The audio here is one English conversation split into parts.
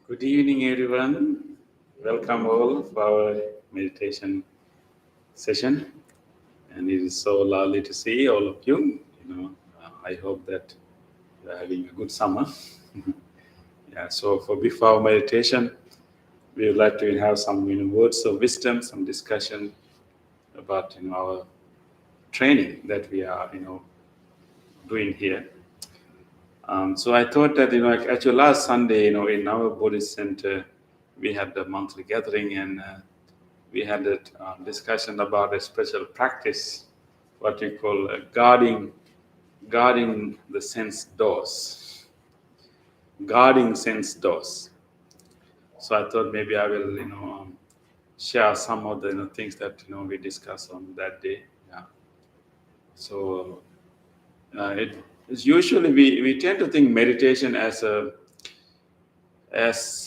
Good evening, everyone. Welcome all for our meditation session. And it is so lovely to see all of you. I hope that you are having a good summer. Yeah. So before our meditation, we would like to have some words of wisdom, some discussion about our training that we are doing here. So I thought that actually last Sunday in our Buddhist center we had the monthly gathering, and we had a discussion about a special practice, what we call guarding the sense doors, guarding sense doors. So I thought maybe I will share some of the things that we discussed on that day. Yeah. So it is usually we tend to think meditation as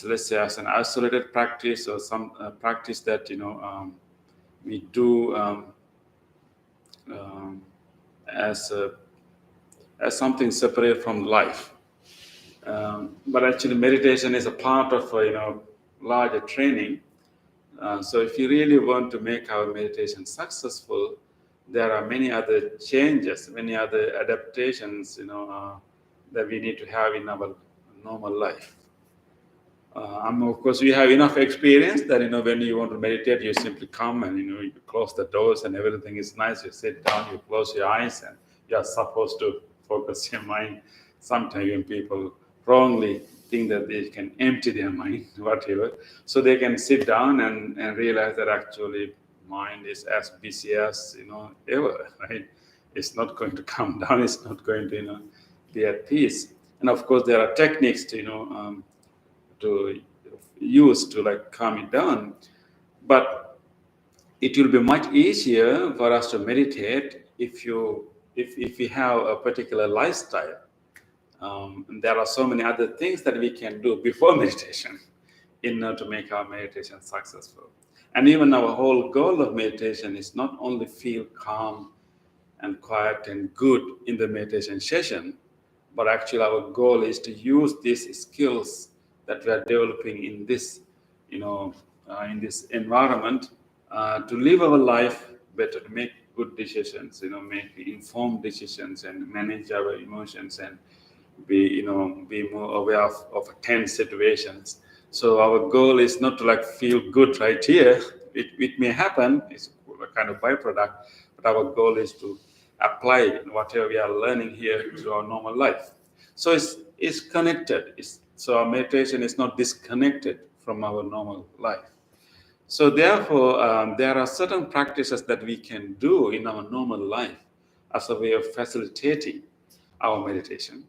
let's say as an isolated practice, or some practice that we do as something separate from life. But actually, meditation is a part of larger training. So if you really want to make our meditation successful, there are many other changes, many other adaptations, that we need to have in our normal life. Of course, we have enough experience that when you want to meditate, you simply come and you close the doors and everything is nice. You sit down, you close your eyes, and you are supposed to focus your mind. Sometimes when people wrongly think that they can empty their mind, whatever, so they can sit down and realize that actually mind is as busy as ever, right? It's not going to come down. It's not going to be at peace. And of course, there are techniques to use to calm it down, but it will be much easier for us to meditate if we have a particular lifestyle. And there are so many other things that we can do before meditation in order to make our meditation successful. And even our whole goal of meditation is not only feel calm and quiet and good in the meditation session, but actually our goal is to use these skills that we are developing in this, in this environment, to live our life better, to make good decisions, make informed decisions, and manage our emotions, and be more aware of tense situations. So our goal is not to feel good right here. It may happen. It's a kind of byproduct, but our goal is to apply whatever we are learning here to our normal life. So it's connected. So our meditation is not disconnected from our normal life. So therefore, there are certain practices that we can do in our normal life as a way of facilitating our meditation,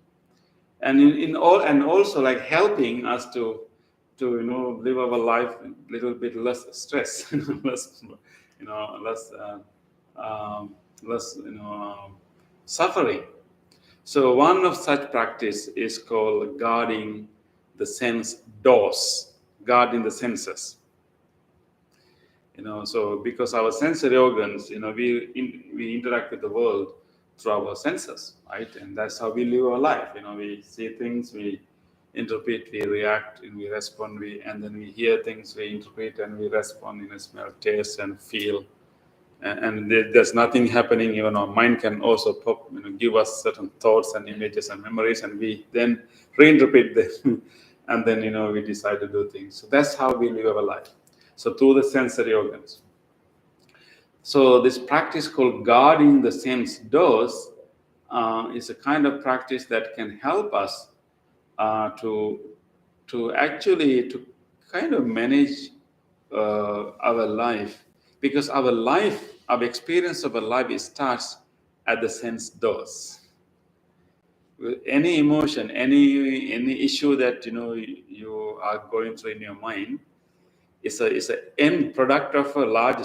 and and also helping us to live our life a little bit less stress, less suffering. So one of such practice is called guarding the sense doors, guarding the senses. So because our sensory organs, we interact with the world through our senses, right? And that's how we live our life. We see things, we interpret, we react, and we respond. And then we hear things, we interpret, and we respond. Smell, taste, and feel. And there's nothing happening. Even our mind can also give us certain thoughts and images and memories, and we then reinterpret them, and then we decide to do things. So that's how we live our life. So through the sensory organs. So this practice called guarding the sense doors is a kind of practice that can help us to actually to kind of manage our life, because our experience of our life, it starts at the sense doors. Any emotion, any issue that you are going through in your mind is a end product of a large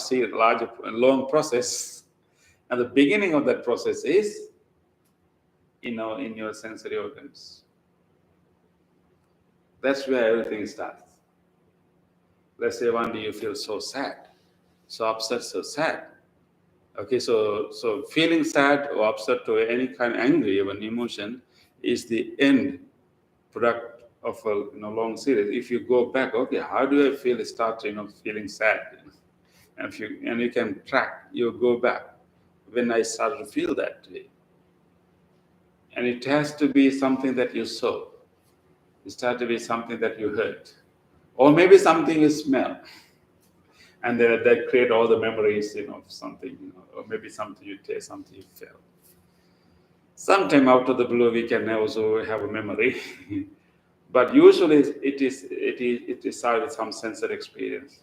long process, and the beginning of that process is in your sensory organs. That's where everything starts. Let's say one day you feel so sad, so upset, so sad. Okay, so feeling sad or upset or any kind of angry, even emotion, is the end product of a long series. If you go back, okay, how do I feel? Start feeling sad, and if you can track, you go back when I started to feel that way, and it has to be something that you saw. It started to be something that you heard, or maybe something you smell, and that create all the memories, of something, or maybe something you taste, something you feel. Sometime out of the blue, we can also have a memory, but usually it is started with some sensory experience.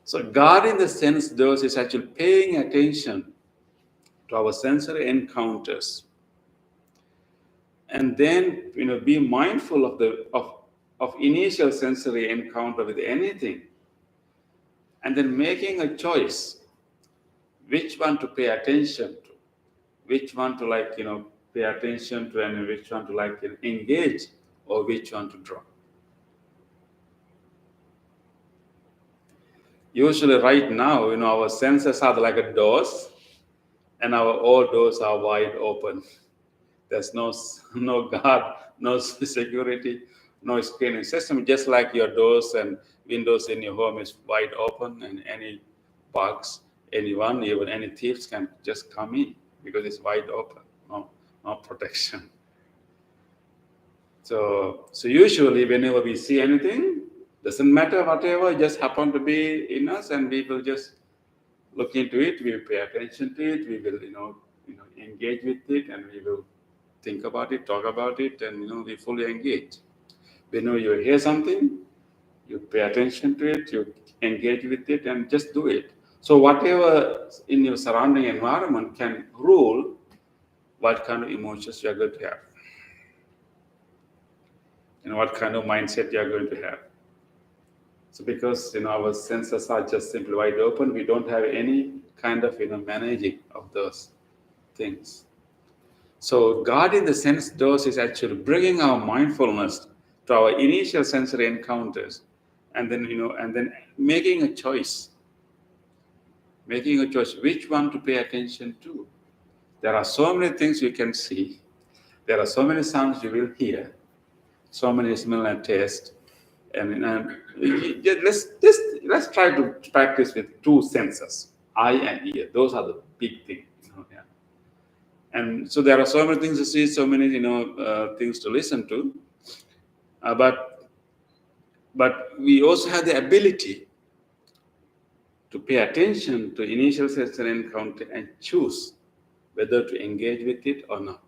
So God, in the sense, those is actually paying attention to our sensory encounters, and then be mindful of initial sensory encounter with anything, and then making a choice which one to pay attention to, which one to pay attention to, and which one to engage, or which one to drop. Usually right now, our senses are like a doors, and all doors are wide open. There's no guard, no security, no screening system. Just like your doors and windows in your home is wide open, and any bugs, anyone, even any thieves can just come in because it's wide open. No protection. So usually whenever we see anything, doesn't matter whatever, just happen to be in us, and we will just look into it. We will pay attention to it. We will engage with it, and we will think about it, talk about it, and we fully engage. Whenever you hear something, you pay attention to it, you engage with it, and just do it. So whatever in your surrounding environment can rule what kind of emotions you are going to have, and what kind of mindset you are going to have. So because our senses are just simply wide open, we don't have any kind of managing of those things. So God, in the sense dose, is actually bringing our mindfulness to our initial sensory encounters, and then making a choice which one to pay attention to. There are so many things you can see. There are so many sounds you will hear, so many smell and taste, and let's try to practice with two senses, eye and ear. Those are the big things. Yeah. And so there are so many things to see, so many things to listen to, but we also have the ability to pay attention to initial sensory encounter and choose whether to engage with it or not.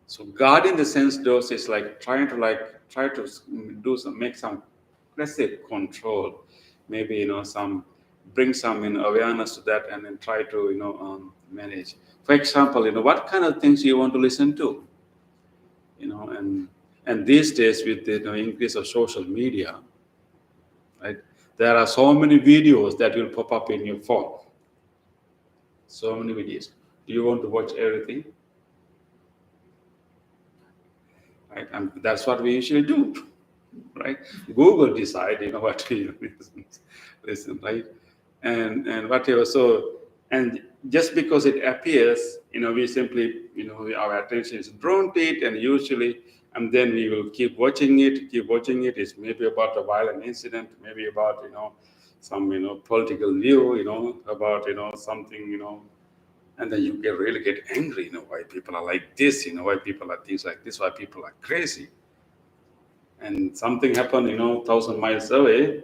So God, in the sense dose, is try to make some, let's say, control, maybe bring some awareness to that, and then try to manage. For example, what kind of things you want to listen to, and these days with the increase of social media, right? There are so many videos that will pop up in your phone. So many videos. Do you want to watch everything? Right? And that's what we usually do, right? Google decide, what to listen, right? And whatever. So, and just because it appears, we simply, our attention is drawn to it, and usually, and then we will keep watching it. It's maybe about a violent incident, maybe about, some, political view, about, something, and then you really get angry, why people are like this, why people are things like this, why people are crazy. And something happened, 1,000 miles away,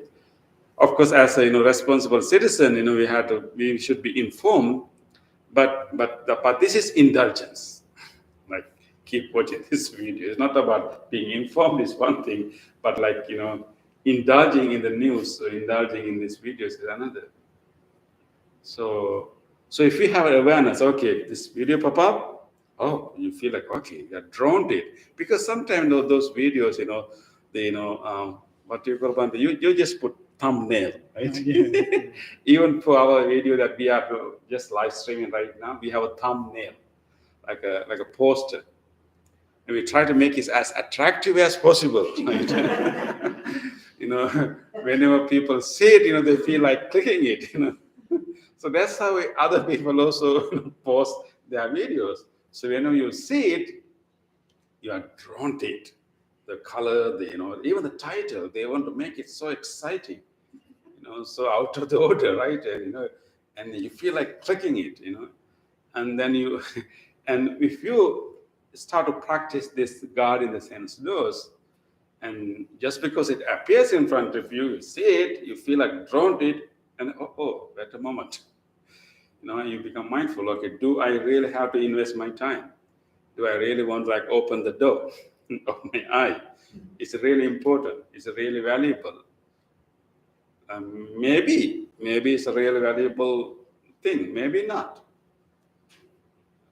Of course, as a responsible citizen, we should be informed, but this is indulgence. Like, keep watching this video. It's not about being informed is one thing, but like indulging in the news or indulging in these videos is another. So if we have awareness, okay, this video pop up, oh, you feel like, okay, you're drawn to it, because sometimes those videos, they what do you call them? You just put thumbnail, right? Yeah. Even for our video that we are just live streaming right now, we have a thumbnail, like a poster, and we try to make it as attractive as possible. Right? Whenever people see it, they feel like clicking it. So that's how other people also post their videos. So whenever you see it, you are drawn to it. The color, even the title, they want to make it so exciting, so out of the order, right? And you feel like clicking it, and then and if you start to practice this God in the sense does, and just because it appears in front of you, you see it, you feel like drawn to it, and wait a moment. You become mindful. Okay, do I really have to invest my time? Do I really want to open the door of my eye? It's really important. It's really valuable. Maybe it's a really valuable thing. Maybe not.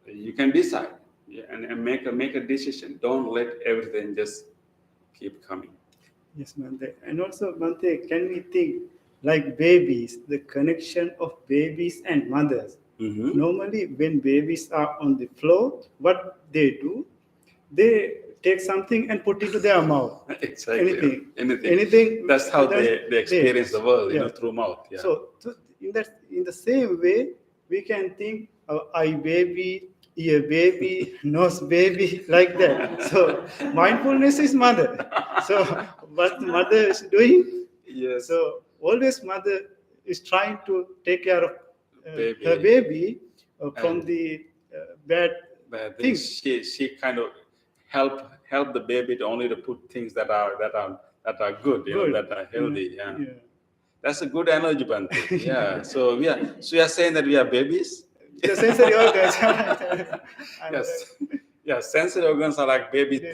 You can decide, and make a decision. Don't let everything just keep coming. Yes, Bhante. And also, Bhante, can we think like babies, the connection of babies and mothers? Mm-hmm. Normally, when babies are on the floor, what they do, they take something and put it to their mouth. Exactly. Anything. That's how they experience the world, Yeah. through mouth. Yeah. So in the same way, we can think eye baby, ear baby, nose baby, like that. So mindfulness is mother. So what mother is doing? Yes. So always mother is trying to take care of Baby. her baby from And- the bad But things. she kind of help the baby to only to put things that are good, Good. that are healthy. Yeah. Yeah. That's a good analogy, Bante. Yeah. So we are saying that we are babies. The sensory organs. Yes. Yeah. Sensory organs are like babies. Yeah.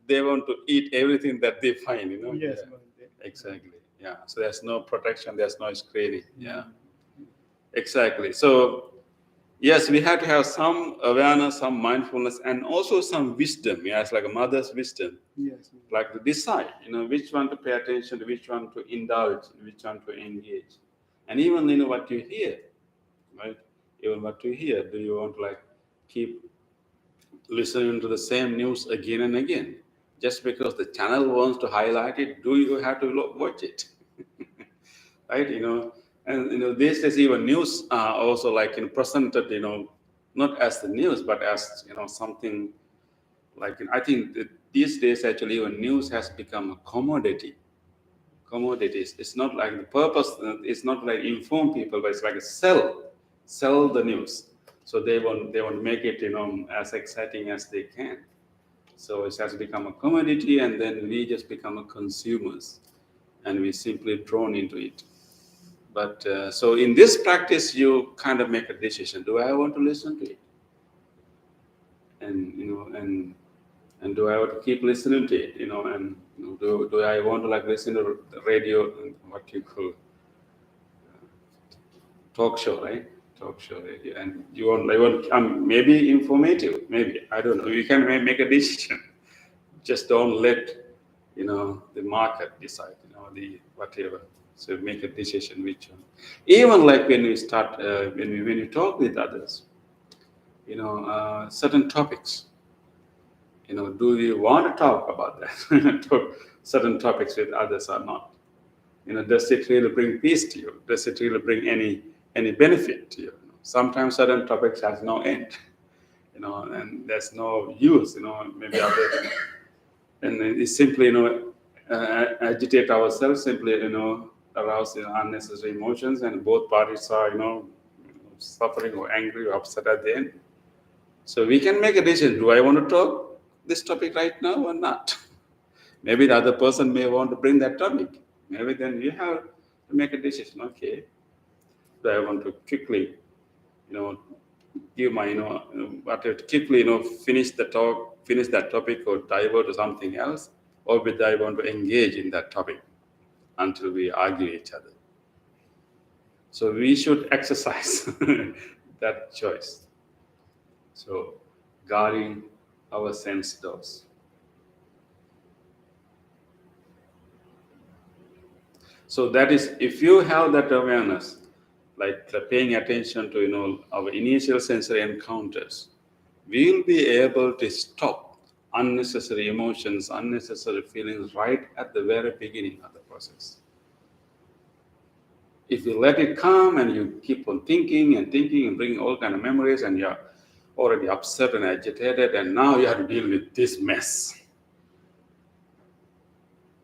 They want to eat everything that they find. Yes. Yeah. Exactly. Yeah. So there's no protection. There's no screening. Yeah. Exactly. So yes, we have to have some awareness, some mindfulness, and also some wisdom. Yeah, it's like a mother's wisdom, Yes. like to decide, which one to pay attention to, which one to indulge, which one to engage, and even what you hear, right? Even what you hear, do you want to keep listening to the same news again and again? Just because the channel wants to highlight it, do you have to watch it? Right? And these days even news are also presented, not as the news, but as something I think that these days actually even news has become a commodity. Commodities. It's not like the purpose. It's not like inform people, but it's like a sell the news. So they want to make it as exciting as they can. So it has become a commodity, and then we just become a consumers, and we simply drawn into it. But so in this practice, you kind of make a decision: do I want to listen to it? And and do I want to keep listening to it? And do I want to listen to the radio, what you call talk show, right? Talk show radio, and you want maybe informative, maybe I don't know. You can make a decision. Just don't let the market decide. The whatever. So make a decision which one. Even when we start when you talk with others, certain topics. Do we want to talk about that? Talk certain topics with others or not? Does it really bring peace to you? Does it really bring any benefit to you? Sometimes certain topics has no end, and there's no use, maybe other, and it's simply, agitate ourselves, simply, arouse unnecessary emotions, and both parties are, suffering or angry or upset at the end. So we can make a decision. Do I want to talk this topic right now or not? Maybe the other person may want to bring that topic. Maybe then you have to make a decision. Okay, do I want to quickly, give my, quickly, finish the talk, finish that topic, or divert to something else, or whether I want to engage in that topic until we argue each other. So we should exercise that choice. So guarding our sense doors. So that is, if you have that awareness, like paying attention to our initial sensory encounters, we will be able to stop unnecessary emotions, unnecessary feelings right at the very beginning of the process. If you let it come and you keep on thinking and thinking and bringing all kind of memories, and you're already upset and agitated, and now you have to deal with this mess.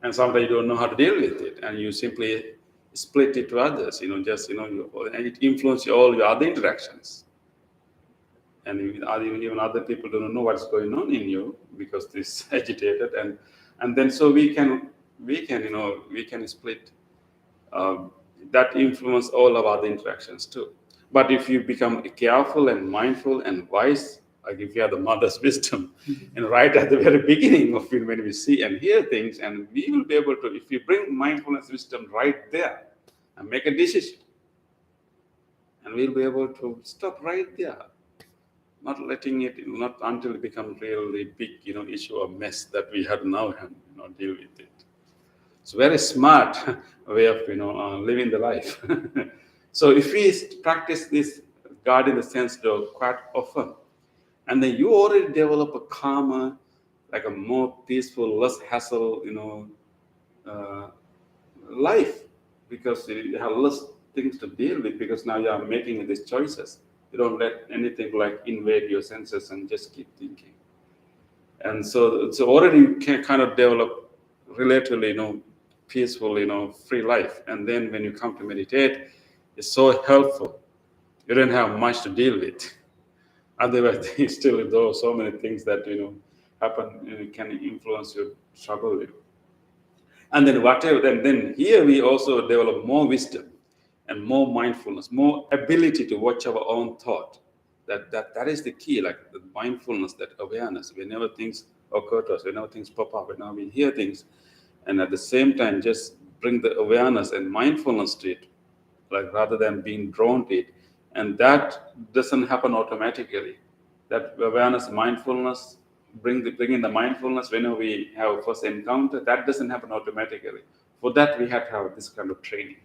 And sometimes you don't know how to deal with it, and you simply split it to others, and it influences all your other interactions. And even other people don't know what's going on in you because this agitated, and then so we can split that influence all of other interactions too. But if you become careful and mindful and wise, like if you have the mother's wisdom, and right at the very beginning of it, when we see and hear things, and we will be able to, if you bring mindfulness wisdom right there and make a decision, and we'll be able to stop right there, not letting it, not until it becomes really big, issue or mess that we have now and deal with it. It's a very smart way of living the life. So if we practice this guarding the sense door quite often, and then you already develop a calmer, like a more peaceful, less hassle, life, because you have less things to deal with, because now you are making these choices. You don't let anything like invade your senses and just keep thinking. And so already you can kind of develop relatively, peaceful, free life. And then when you come to meditate, it's so helpful. You don't have much to deal with. Otherwise, still there are so many things that happen, can influence your struggle with. And then whatever, then here we also develop more wisdom and more mindfulness, more ability to watch our own thought. That is the key, like the mindfulness, that awareness. Whenever things occur to us, whenever things pop up, whenever we hear things, and at the same time just bring the awareness and mindfulness to it, like rather than being drawn to it. And that doesn't happen automatically. That awareness, mindfulness, bring in the mindfulness whenever we have first encounter, that doesn't happen automatically. For that, we have to have this kind of training.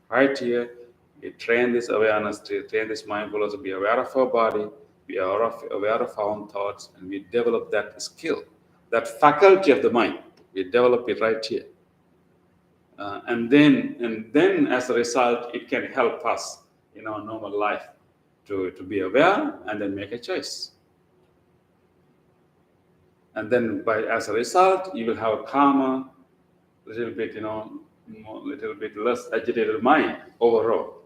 Right here, we train this awareness, to train this mindfulness, to be aware of our body, be aware of our own thoughts, and we develop that skill, that faculty of the mind. We develop it right here. And then as a result, it can help us in our normal life to be aware and then make a choice. And then as a result, you will have a calmer, little bit less agitated mind overall.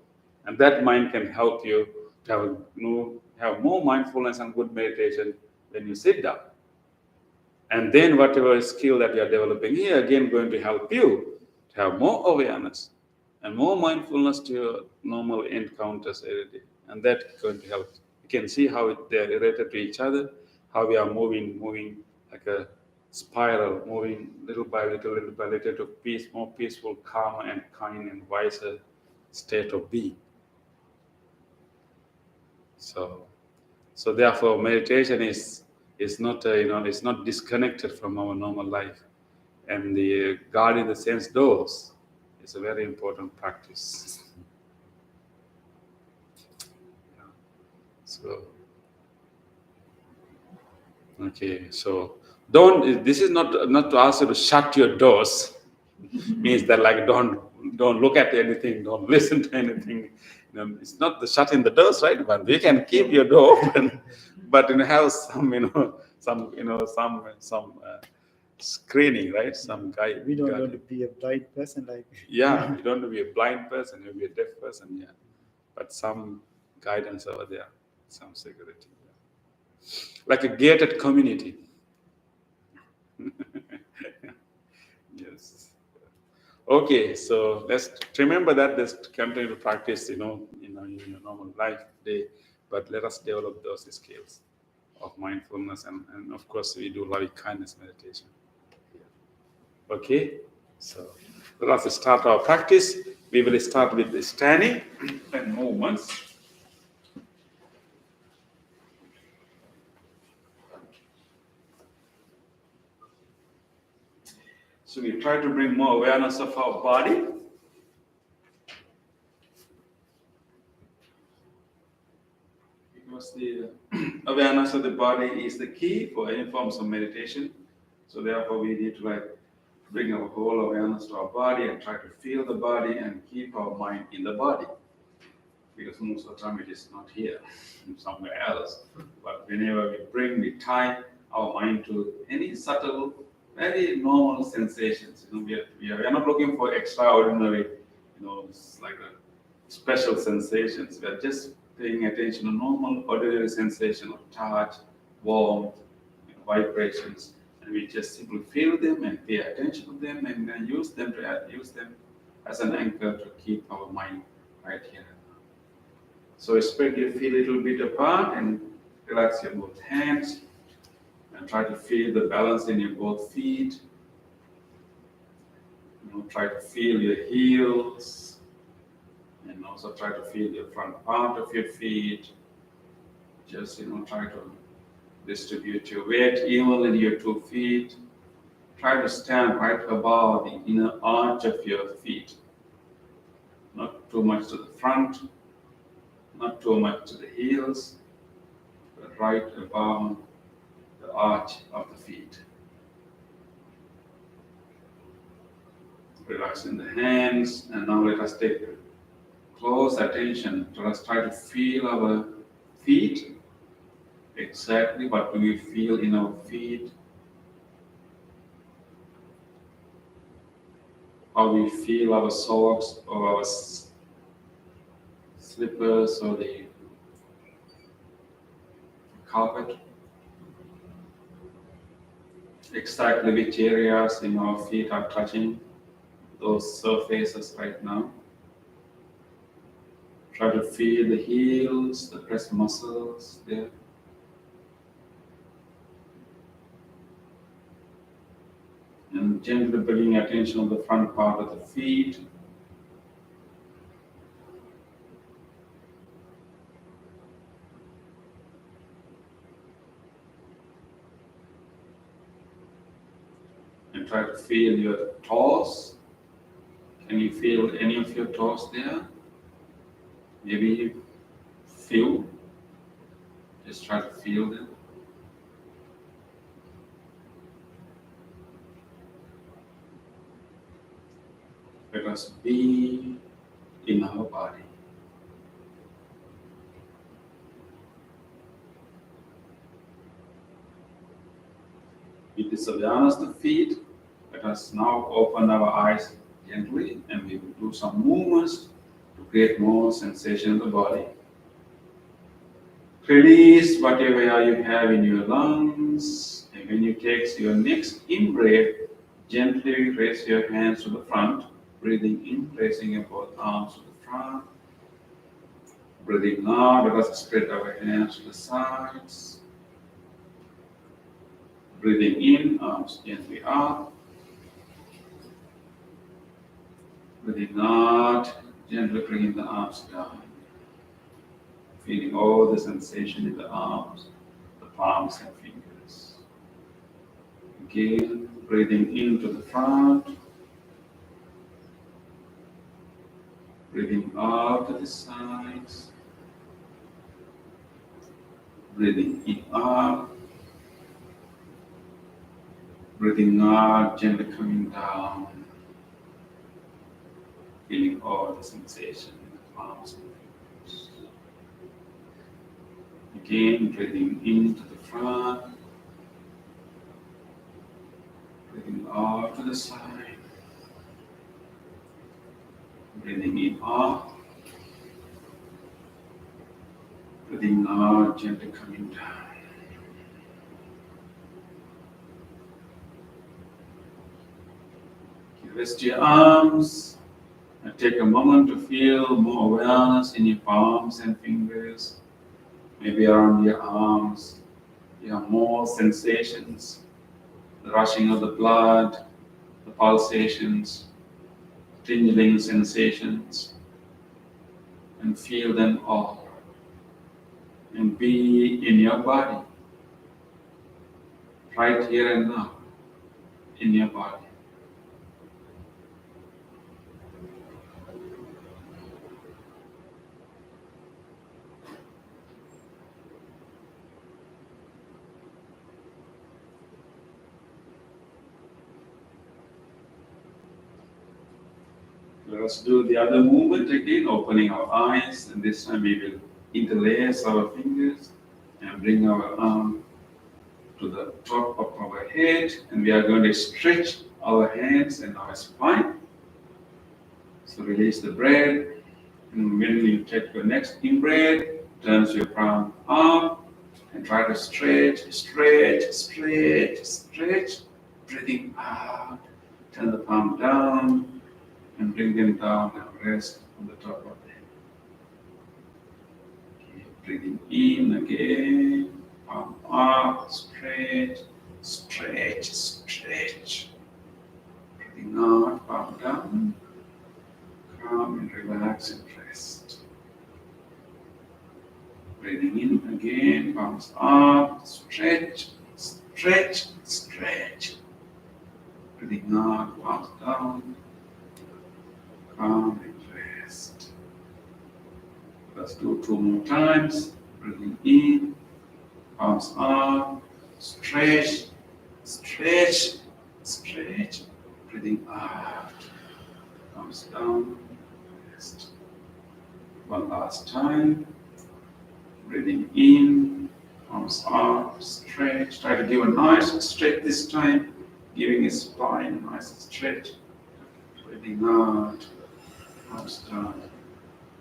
And that mind can help you to have more mindfulness and good meditation when you sit down. And then whatever skill that you are developing here, again, going to help you to have more awareness and more mindfulness to your normal encounters every day. And that's going to help. You can see how they are related to each other, how we are moving like a spiral, moving little by little to more peaceful, calmer, and kind and wiser state of being. So therefore, meditation is not it's not disconnected from our normal life, and the guarding the sense doors is a very important practice. Yeah. So okay, so don't. This is not to ask you to shut your doors. Means that like don't look at anything, don't listen to anything. It's not the shutting the doors, right? But we can keep your door open, but have some screening, right? Some guide. We don't want to be a blind person, like. Yeah, you don't want to be a blind person. You'll be a deaf person, yeah. But some guidance over there, some security, yeah. Like a gated community. Yes. Okay, so let's remember that. Let's continue to practice, in your normal life day, but let us develop those skills of mindfulness, and of course, we do loving kindness meditation. Okay, so let us start our practice. We will start with the standing and movements. So we try to bring more awareness of our body. Because the awareness of the body is the key for any forms of meditation. So therefore, we need to bring our whole awareness to our body and try to feel the body and keep our mind in the body. Because most of the time it is not here, somewhere else. But whenever we tie our mind to any subtle, very normal sensations. We are not looking for extraordinary, it's like a special sensations. We are just paying attention to normal, ordinary sensation of touch, warmth, vibrations, and we just simply feel them and pay attention to them and use them as an anchor to keep our mind right here. So spread your feet a little bit apart and relax your both hands and try to feel the balance in your both feet. Try to feel your heels and also try to feel the front part of your feet. Just try to distribute your weight evenly in your 2 feet. Try to stand right above the inner arch of your feet. Not too much to the front, not too much to the heels, but right above the arch of the feet. Relaxing the hands, and now let us take close attention. Let us try to feel our feet. Exactly what do we feel in our feet? How we feel our socks or our slippers or the carpet. Exactly which areas in our feet are touching those surfaces right now. Try to feel the heels, the pressed muscles there. And gently bringing attention to the front part of the feet. And try to feel your toes. Can you feel any of your toes there? Maybe few. Just try to feel them. Let us be in our body. With this awareness of feet, let us now open our eyes gently and we will do some movements to create more sensation in the body. Release whatever air you have in your lungs, and when you take your next in-breath, gently raise your hands to the front, breathing in, raising your both arms to the front. Breathing out, let us spread our hands to the sides. Breathing in, arms gently up. Breathing out, gently bringing the arms down. Feeling all the sensation in the arms, the palms and fingers. Again, breathing into the front. Breathing out to the sides. Breathing in up. Breathing out, gently coming down. Feeling all the sensation in the palms and fingers. Again, breathing into the front. Breathing out to the side. Breathing in up. Breathing out, gently coming down. Rest your arms and take a moment to feel more awareness in your palms and fingers. Maybe around your arms, you have more sensations, the rushing of the blood, the pulsations, tingling sensations, and feel them all. And be in your body, right here and now, in your body. Let us do the other movement again, opening our eyes, and this time we will interlace our fingers and bring our arm to the top of our head, and we are going to stretch our hands and our spine. So release the breath, and when you take your next in breath, turn your palm up and try to stretch, stretch, stretch, stretch. Breathing out, turn the palm down and bring them down and rest on the top of the head. Keep breathing in again, palm up, stretch, stretch, stretch. Breathing out, palm down, calm and relax and rest. Breathing in again, palms up, stretch, stretch, stretch. Breathing out, palms down, calm and rest. Let's do 2 more times. Breathing in, palms up, stretch, stretch, stretch. Breathing out, palms down, rest. One last time. Breathing in, palms up, stretch. Try to give a nice stretch this time, giving your spine a nice stretch. Breathing out, palms down,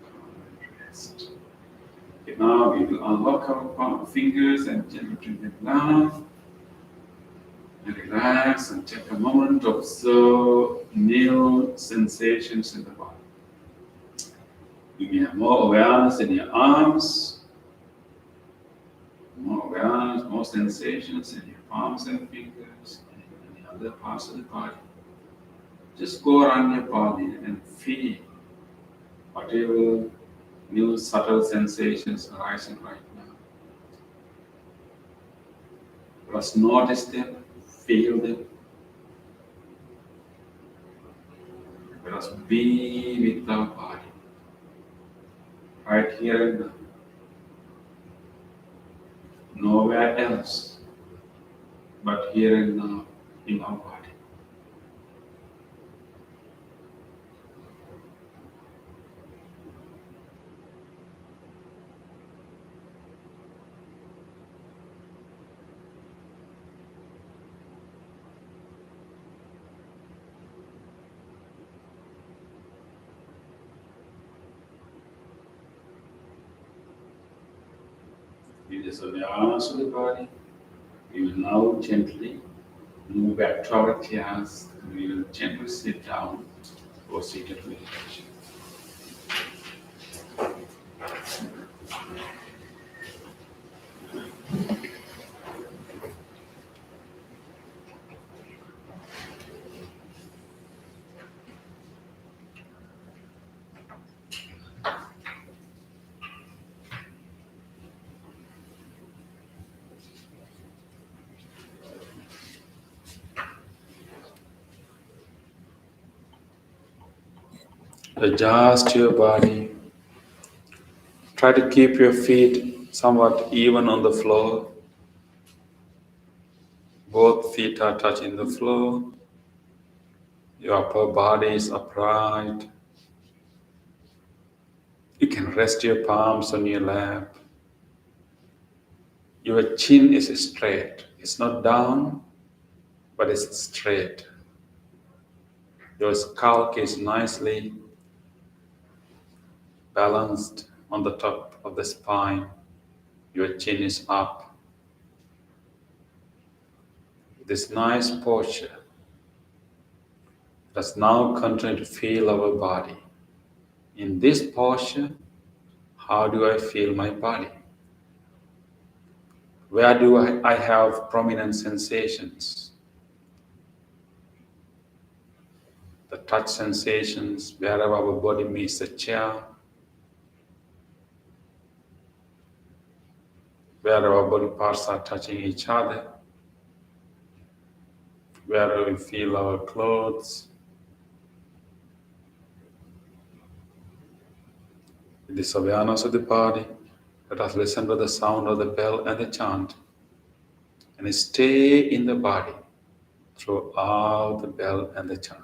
calm and rest. Okay, now we will unlock our palm fingers and gently bring them down. And relax and take a moment to observe new sensations in the body. You may have more awareness in your arms, more awareness, more sensations in your palms and fingers, and in the other parts of the body. Just go around your body and feel whatever new subtle sensations arising right now. Just notice them, feel them. Let us be with our body, right here and now. Nowhere else but here and now in our body. With this awareness of the body, we will now gently move back to our chairs, and we will gently sit down for seated meditation. Adjust your body. Try to keep your feet somewhat even on the floor. Both feet are touching the floor. Your upper body is upright. You can rest your palms on your lap. Your chin is straight. It's not down, but it's straight. Your skull is nicely balanced on the top of the spine. Your chin is up. This nice posture Let's now continue to feel our body. In this posture, how do I feel my body? Where do I have prominent sensations? The touch sensations, wherever our body meets the chair, where our body parts are touching each other, where we feel our clothes. With this awareness of the body, let us listen to the sound of the bell and the chant, and stay in the body throughout the bell and the chant.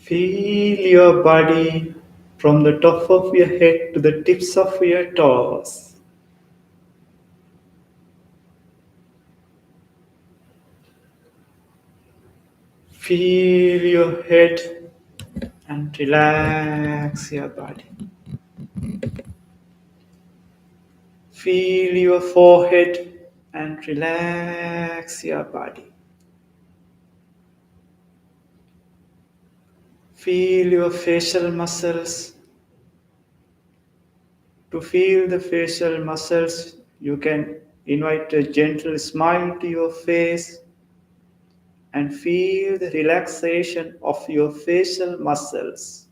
Feel your body from the top of your head to the tips of your toes. Feel your head and relax your body. Feel your forehead and relax your body. Feel your facial muscles. To feel the facial muscles, you can invite a gentle smile to your face and feel the relaxation of your facial muscles.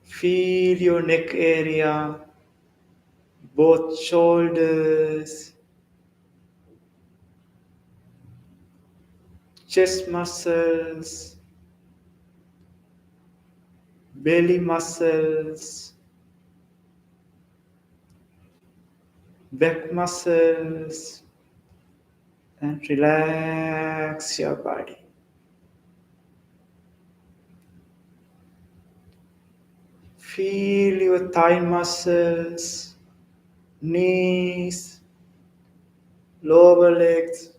Feel your neck area, both shoulders, chest muscles, belly muscles, back muscles, and relax your body. Feel your thigh muscles, knees, lower legs,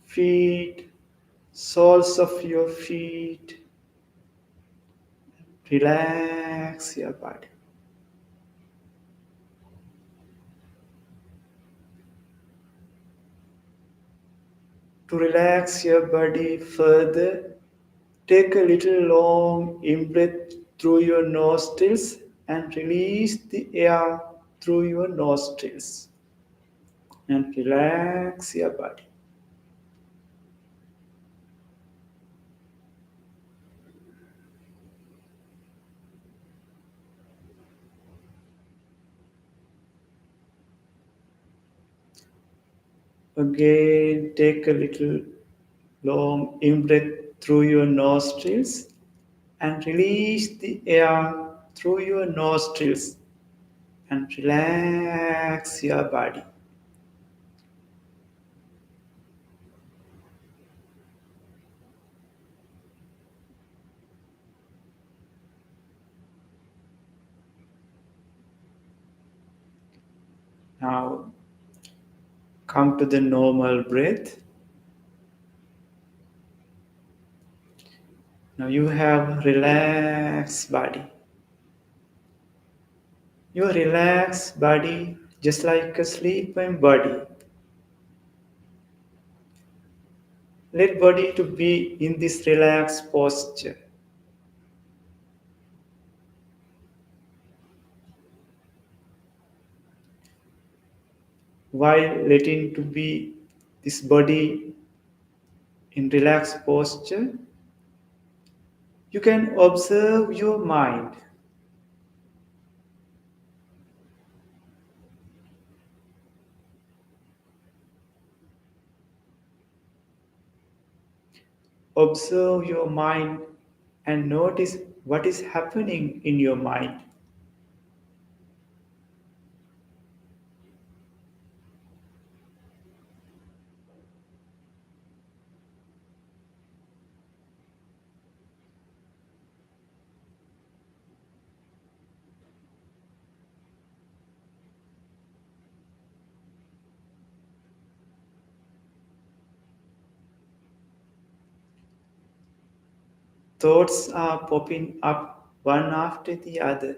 feet, soles of your feet. Relax your body. To relax your body further, take a little long in breath through your nostrils and release the air through your nostrils. And relax your body. Again, take a little long in breath through your nostrils and release the air through your nostrils and relax your body. Now come to the normal breath. Now you have relaxed body. Your relaxed body just like a sleeping body. Let body to be in this relaxed posture. While letting to be this body in relaxed posture, you can observe your mind. Observe your mind and notice what is happening in your mind. Thoughts are popping up one after the other.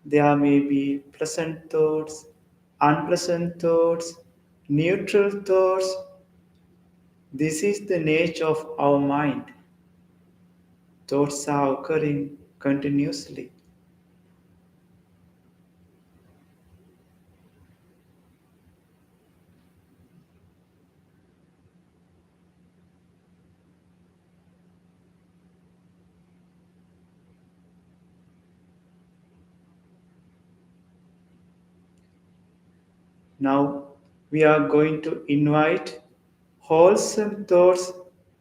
There may be pleasant thoughts, unpleasant thoughts, neutral thoughts. This is the nature of our mind. Thoughts are occurring continuously. Now we are going to invite wholesome thoughts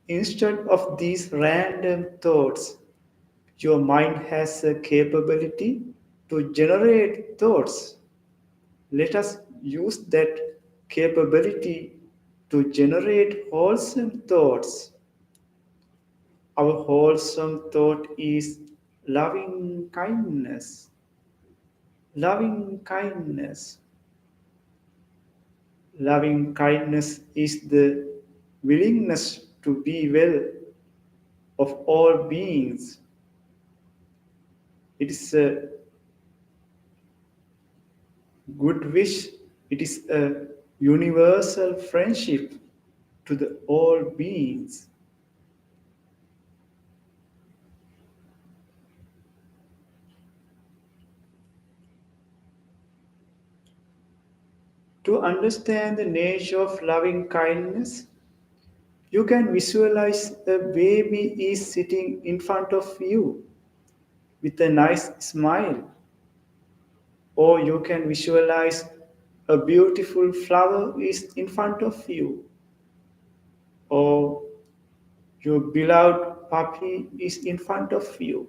instead of these random thoughts. Your mind has a capability to generate thoughts. Let us use that capability to generate wholesome thoughts. Our wholesome thought is loving kindness. Loving kindness. Loving kindness is the willingness to be well of all beings. It is a good wish. It is a universal friendship to the all beings. To understand the nature of loving kindness, you can visualize a baby is sitting in front of you with a nice smile, or you can visualize a beautiful flower is in front of you, or your beloved puppy is in front of you.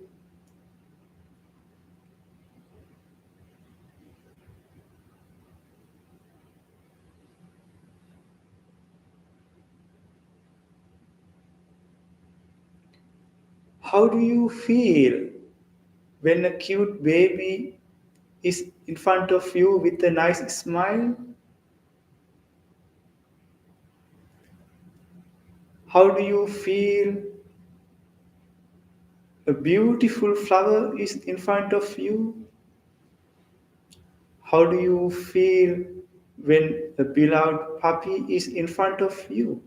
How do you feel when a cute baby is in front of you with a nice smile? How do you feel a beautiful flower is in front of you? How do you feel when a beloved puppy is in front of you?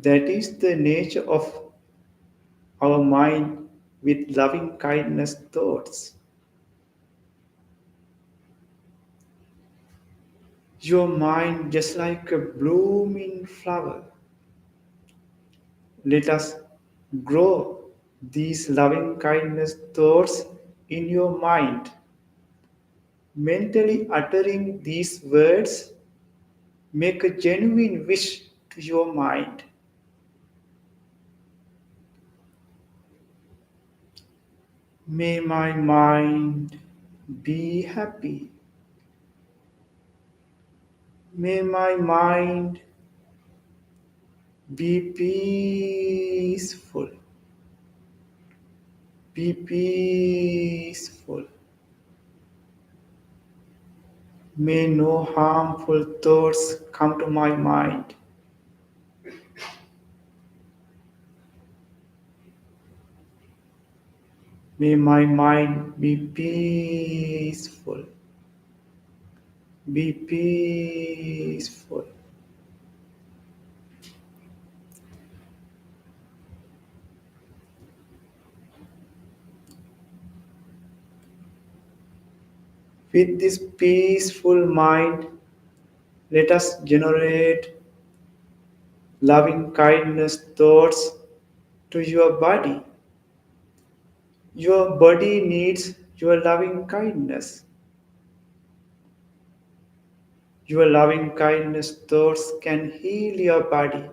That is the nature of our mind with loving kindness thoughts. Your mind just like a blooming flower. Let us grow these loving kindness thoughts in your mind. Mentally uttering these words, make a genuine wish to your mind. May my mind be happy. May my mind be peaceful. Be peaceful. May no harmful thoughts come to my mind. May my mind be peaceful. Be peaceful. With this peaceful mind, let us generate loving kindness thoughts to your body. Your body needs your loving kindness. Your loving kindness thoughts can heal your body.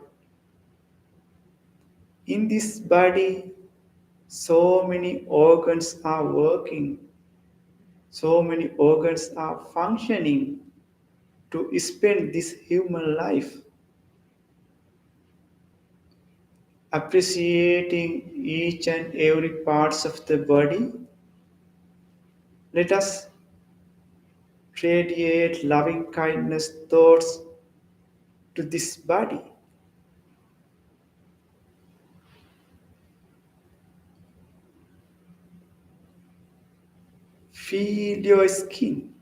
In this body, so many organs are working, so many organs are functioning to spend this human life. Appreciating each and every parts of the body, let us radiate loving kindness thoughts to this body. Feel your skin.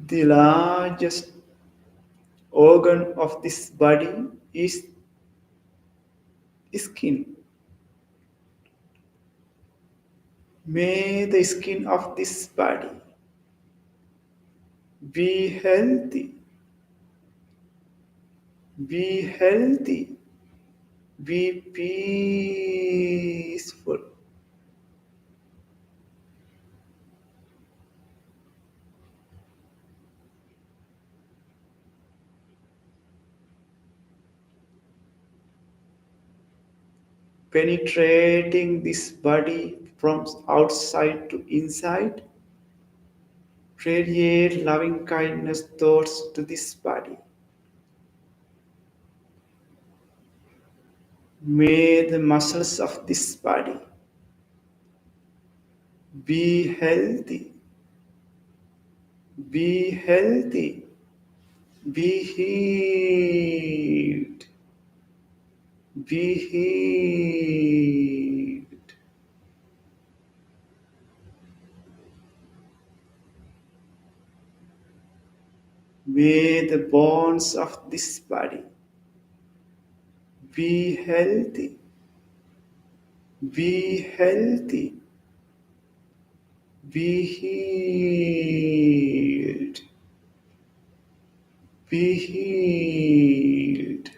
The largest organ of this body is skin. May the skin of this body be healthy, be healthy, be peaceful. Penetrating this body from outside to inside, radiate loving kindness thoughts to this body. May the muscles of this body be healthy, be healthy, be healed, be healed. May the bones of this body be healthy, Be healthy. Be healed. Be healed.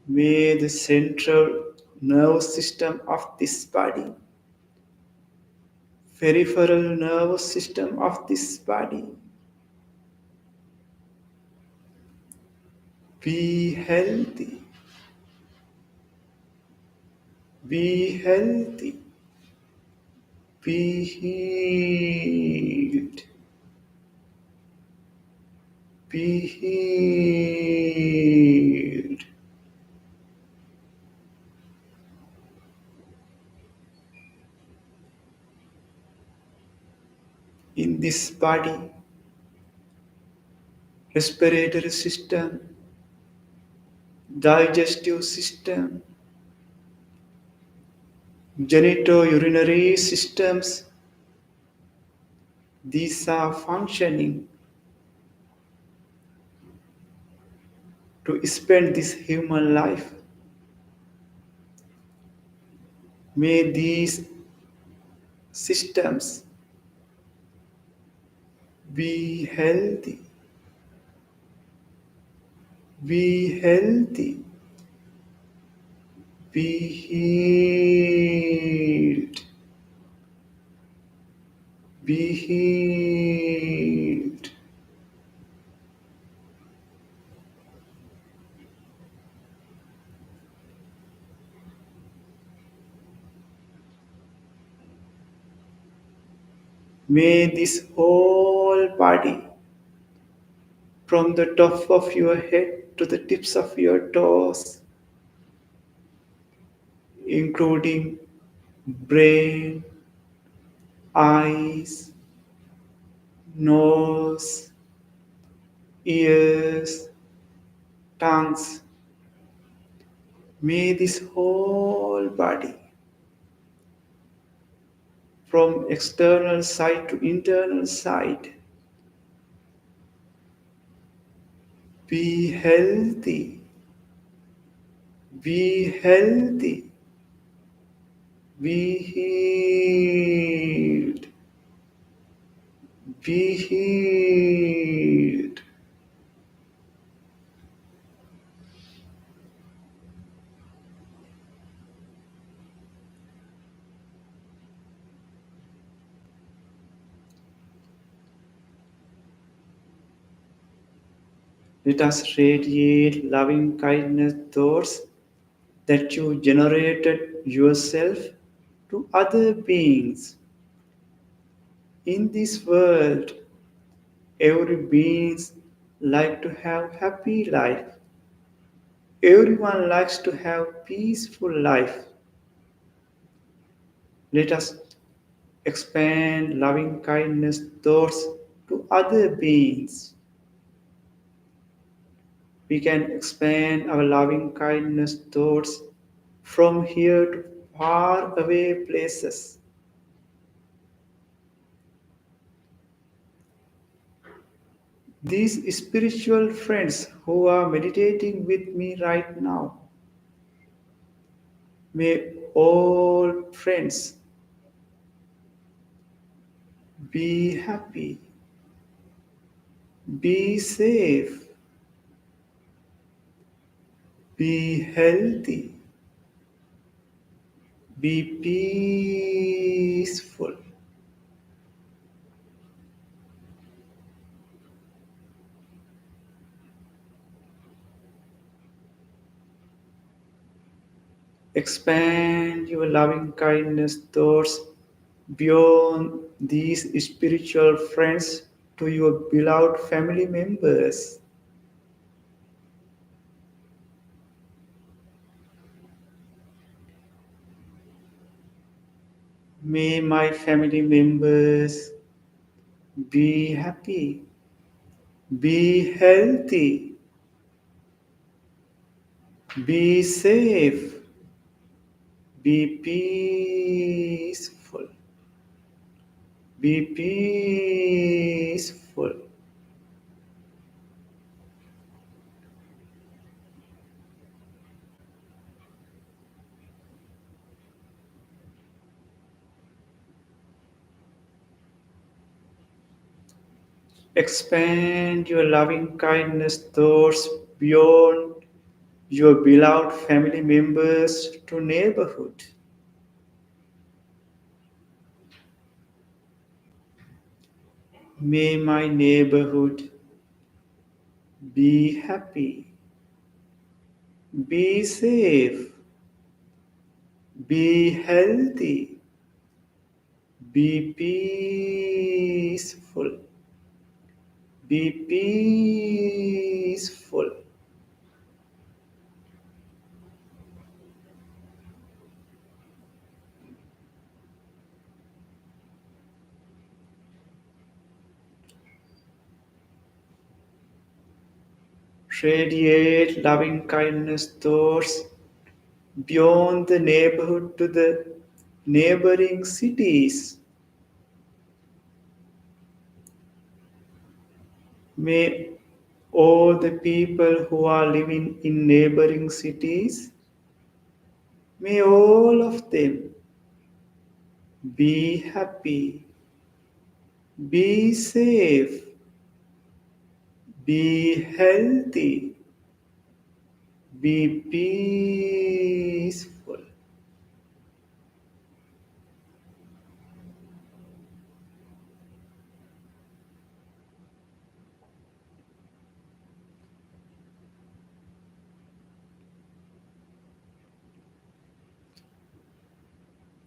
May the central nervous system of this body, peripheral nervous system of this body, be healthy. Be healthy. Be healed. Be healed. In this body, respiratory system, digestive system, genitourinary systems, these are functioning to spend this human life. May these systems be healthy. Be healthy. Be healed. Be healed. May this whole body, from the top of your head to the tips of your toes, including brain, eyes, nose, ears, tongues, may this whole body, from external side to internal side, be healthy. Be healthy. Be healed. Be healed. Let us radiate loving kindness thoughts that you generated yourself to other beings. In this world, every being like to have happy life. Everyone likes to have peaceful life. Let us expand loving kindness thoughts to other beings. We can expand our loving kindness thoughts from here to far away places. These spiritual friends who are meditating with me right now, may all friends be happy, be safe, be healthy, be peaceful. Expand your loving kindness thoughts beyond these spiritual friends to your beloved family members. May my family members be happy, be healthy, be safe, be peaceful. be peaceful. Expand your loving kindness thoughts beyond your beloved family members to neighborhood. May my neighborhood be happy, be safe, be healthy, be peaceful, be peaceful. Radiate loving kindness thoughts beyond the neighborhood to the neighboring cities. May all the people who are living in neighboring cities, may all of them be happy, be safe, be healthy, be peaceful.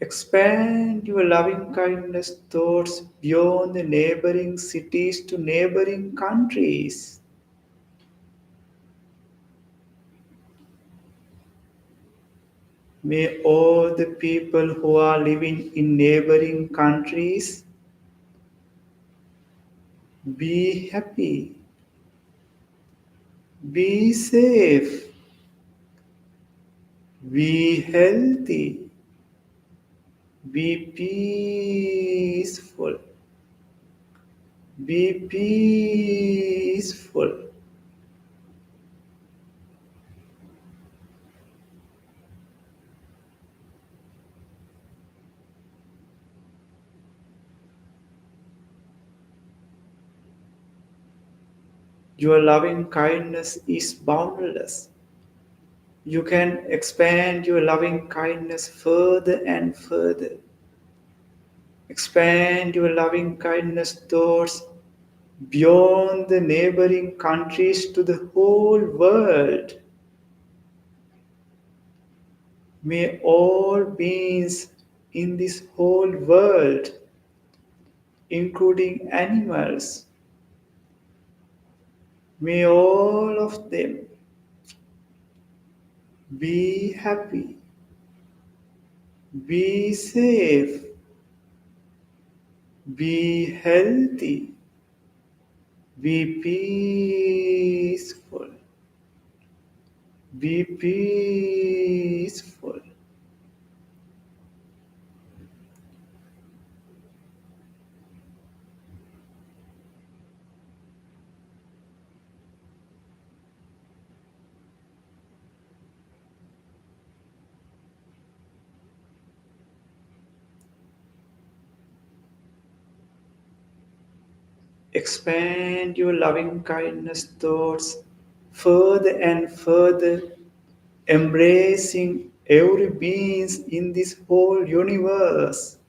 Expand your loving kindness thoughts beyond the neighboring cities to neighboring countries. May all the people who are living in neighboring countries be happy, be safe, be healthy, be peaceful, be peaceful. Your loving kindness is boundless. You can expand your loving kindness further and further. Expand your loving kindness towards beyond the neighboring countries to the whole world. May all beings in this whole world, including animals, may all of them be happy, be safe, be healthy, be peaceful, be peaceful. Expand your loving kindness thoughts further and further, embracing every being in this whole universe.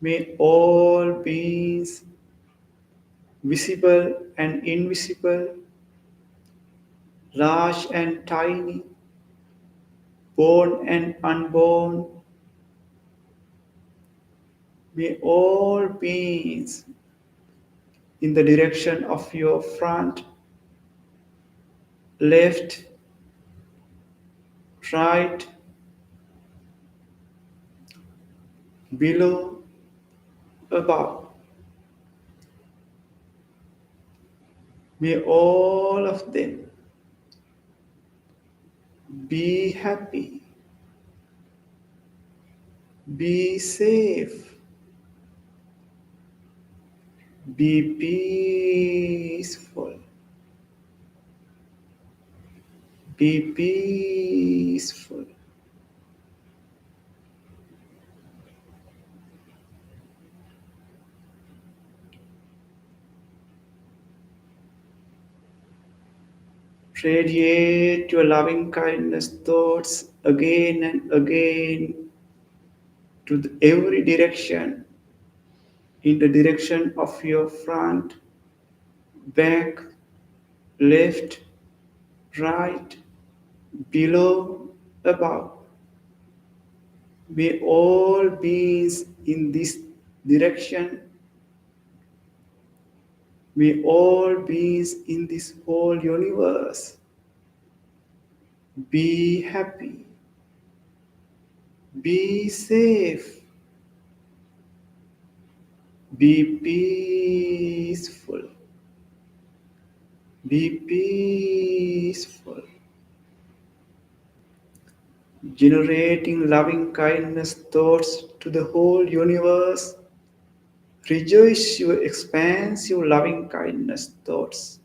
May all beings, visible and invisible, large and tiny, born and unborn, may all beings in the direction of your front, left, right, below, above. May all of them be happy, be safe, Be peaceful. Be peaceful. Radiate your loving kindness thoughts again and again to every direction, in the direction of your front, back, left, right, below, above. May all beings in this direction, may all beings in this whole universe be happy, be safe, be peaceful, be peaceful, generating loving kindness thoughts to the whole universe. Rejoice your expansive loving kindness thoughts.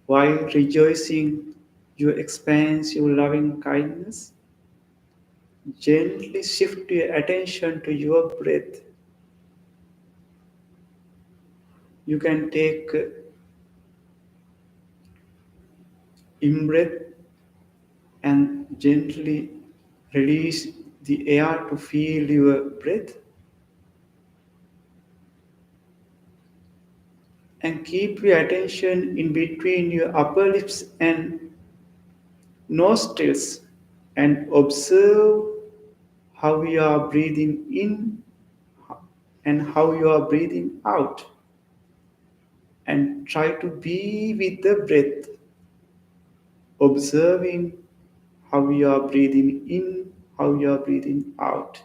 While rejoicing your expansive loving kindness, gently shift your attention to your breath. You can take in breath and gently release the air to feel your breath, and keep your attention in between your upper lips and nostrils and observe how you are breathing in and how you are breathing out, and try to be with the breath, observing how you are breathing in, how you are breathing out.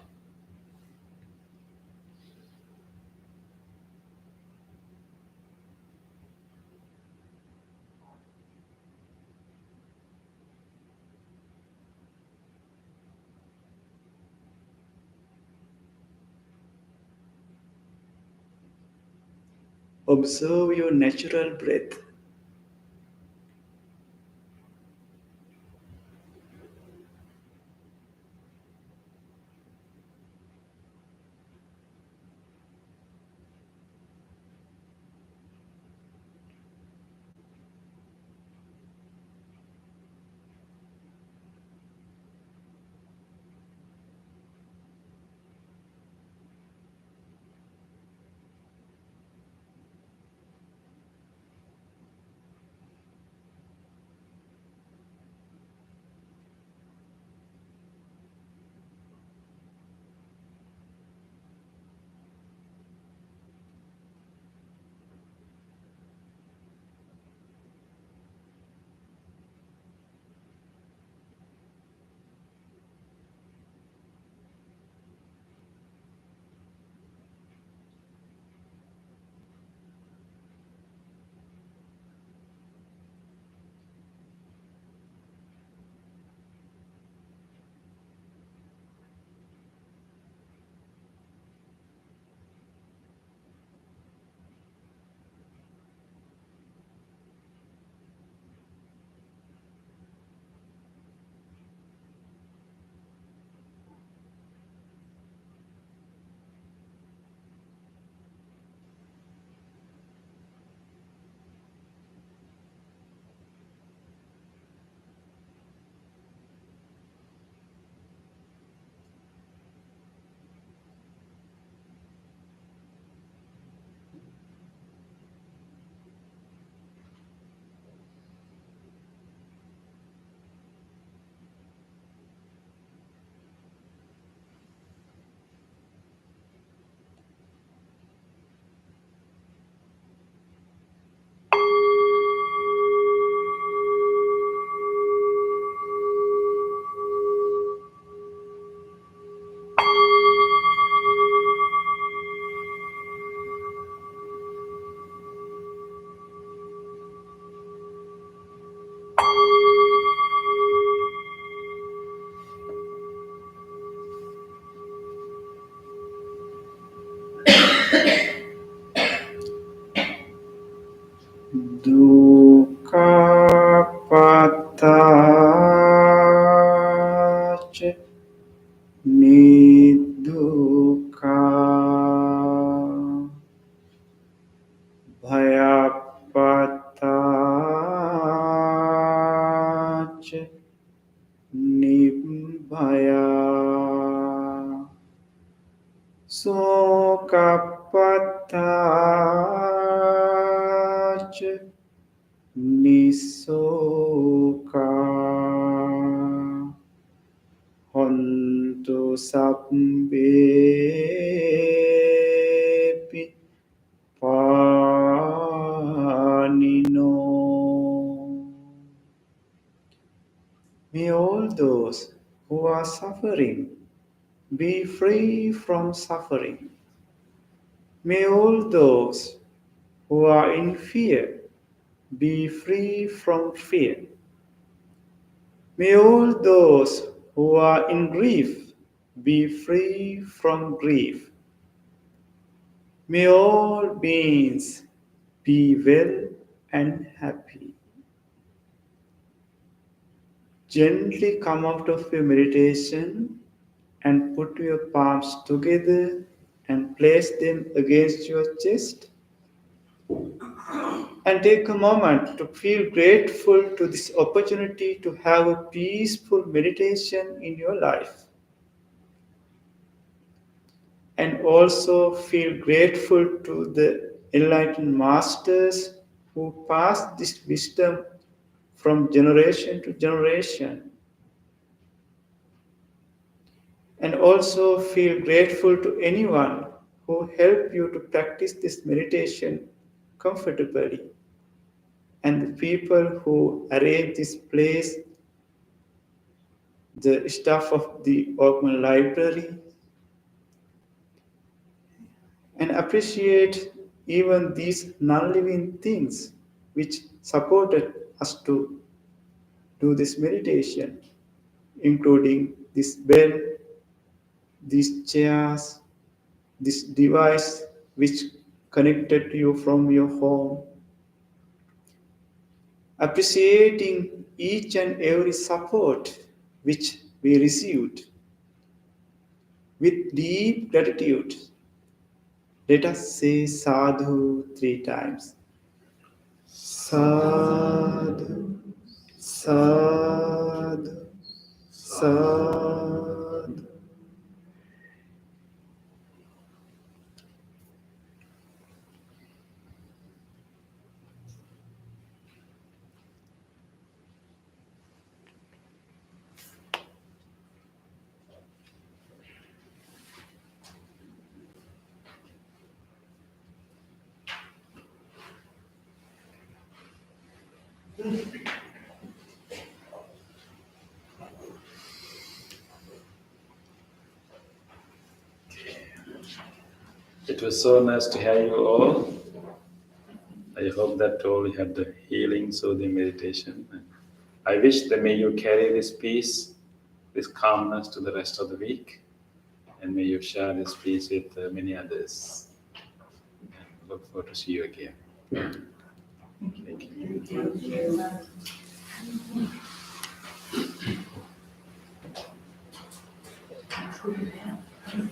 Observe your natural breath. dukkhapattaca nidukkha bhayapattaca nibbhaya sokapattaca nisoka hontu sabbepi panino. May all those who are suffering be free from suffering. May all those who are in fear be free from fear. May all those who are in grief be free from grief. May all beings be well and happy. Gently come out of your meditation and put your palms together and place them against your chest. And take a moment to feel grateful to this opportunity to have a peaceful meditation in your life. And also feel grateful to the enlightened masters who passed this wisdom from generation to generation. And also feel grateful to anyone who helped you to practice this meditation comfortably, and the people who arrange this place, the staff of the Oakman Library, and appreciate even these non-living things which supported us to do this meditation, including this bell, these chairs, this device which connected you from your home. Appreciating each and every support which we received with deep gratitude, let us say sadhu 3 times. Sadhu, sadhu, sadhu. It was so nice to have you all. I hope that all had the healing, soothing meditation. I wish that may you carry this peace, this calmness to the rest of the week, and may you share this peace with many others. Look forward to see you again. Thank you.